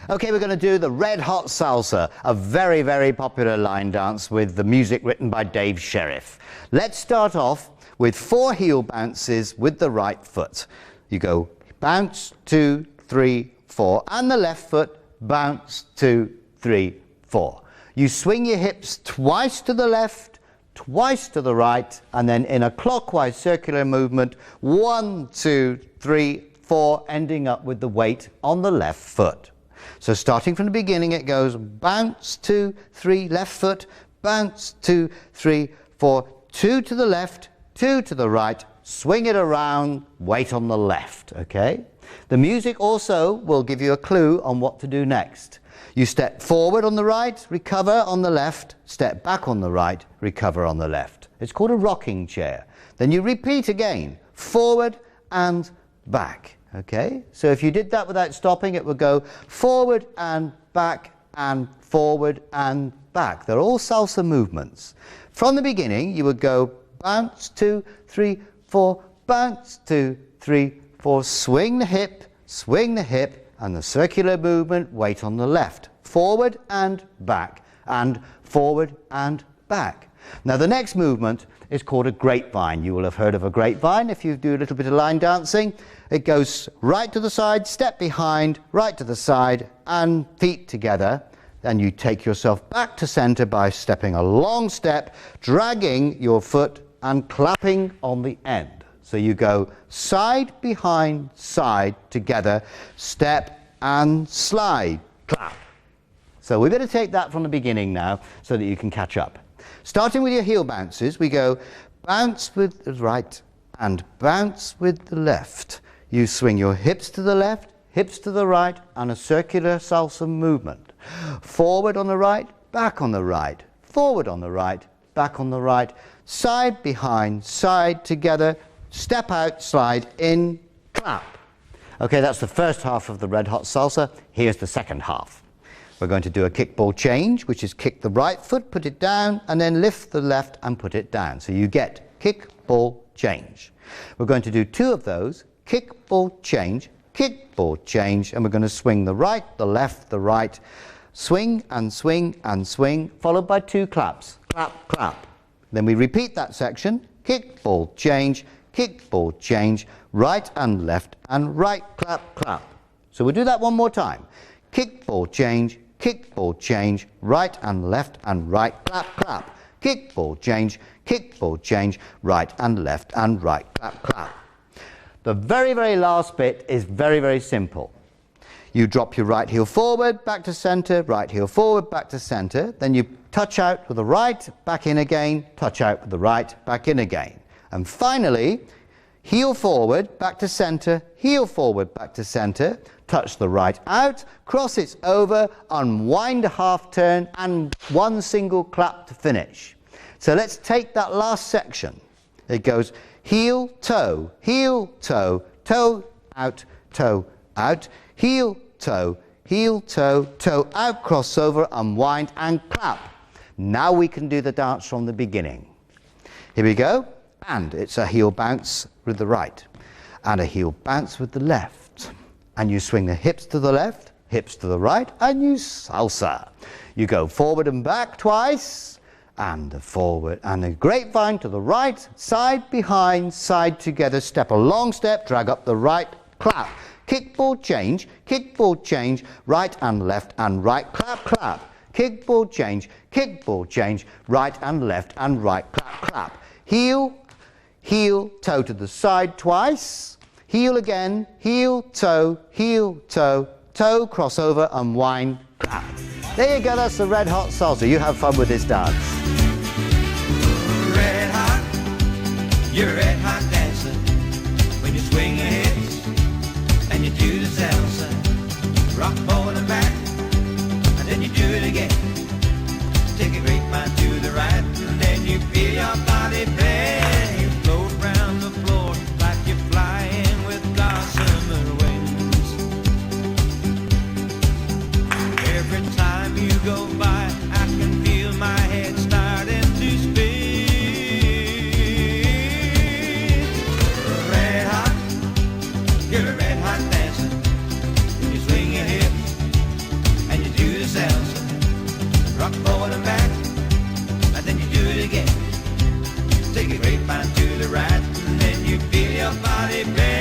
Okay, we're going to do the Red Hot Salsa, a very, very popular line dance with the music written by Dave Sheriff. Let's start off with 4 heel bounces with the right foot. You go bounce, 2, 3, 4, and the left foot, bounce, 2, 3, 4. You swing your hips twice to the left, twice to the right, and then in a clockwise circular movement, 1, 2, 3, 4, ending up with the weight on the left foot. So starting from the beginning, it goes bounce, 2, 3, left foot, bounce, 2, 3, 4, 2 to the left, 2 to the right, swing it around, weight on the left, okay? The music also will give you a clue on what to do next. You step forward on the right, recover on the left, step back on the right, recover on the left. It's called a rocking chair. Then you repeat again, forward and back. Okay, so if you did that without stopping, it would go forward and back and forward and back. They're all salsa movements. From the beginning, you would go bounce, 2, 3, 4, bounce, 2, 3, 4, swing the hip, and the circular movement, weight on the left. Forward and back, and forward and back. Now the next movement is called a grapevine. You will have heard of a grapevine if you do a little bit of line dancing. It goes right to the side, step behind, right to the side, and feet together. Then you take yourself back to center by stepping a long step, dragging your foot and clapping on the end. So you go side behind side together, step and slide, clap. So we're going to take that from the beginning now so that you can catch up. Starting with your heel bounces, we go bounce with the right and bounce with the left. You swing your hips to the left, hips to the right, and a circular salsa movement. Forward on the right, back on the right, forward on the right, back on the right, side behind side together, step out, slide in, clap. Okay, that's the first half of the Red Hot Salsa. Here's the second half. We're going to do a kickball change, which is kick the right foot, put it down, and then lift the left and put it down. So you get kick, ball, change. We're going to do 2 of those, kick, ball, change, and we're going to swing the right, the left, the right, swing and swing and swing, followed by 2 claps, clap, clap. Then we repeat that section, kick, ball, change, right and left, and right, clap, clap. So we'll do that one more time. Kick, ball, change, right and left and right, clap, clap. Kick, ball, change, right and left and right, clap, clap. The very, very last bit is very, very simple. You drop your right heel forward, back to center, right heel forward, back to center. Then you touch out with the right, back in again, touch out with the right, back in again. And finally, heel forward, back to center, heel forward, back to center, touch the right out, cross it over, unwind a half turn, and 1 single clap to finish. So let's take that last section. It goes heel, toe, toe out, heel, toe, toe out, crossover, unwind, and clap. Now we can do the dance from the beginning. Here we go. And it's a heel bounce with the right and a heel bounce with the left. And you swing the hips to the left, hips to the right, and you salsa. You go forward and back twice, and the forward and the grapevine to the right, side behind, side together, step a long step, drag up the right, clap. Kickball change, right and left and right, clap, clap. Kickball change, right and left and right, clap, clap. Heel, heel, toe to the side twice. Heel again, heel, toe, toe, crossover, unwind, clap. There you go, that's the Red Hot Salsa. You have fun with this dance. Red hot, you're a red hot dancer. When you swing your hips and you do the salsa, rock forward and back, and then you do it again. Take a grapevine to the right, and then you feel your body bend. You float around the floor like you're flying with gossamer wings. Every time you go by, I can feel my head starting to spin. your body, baby.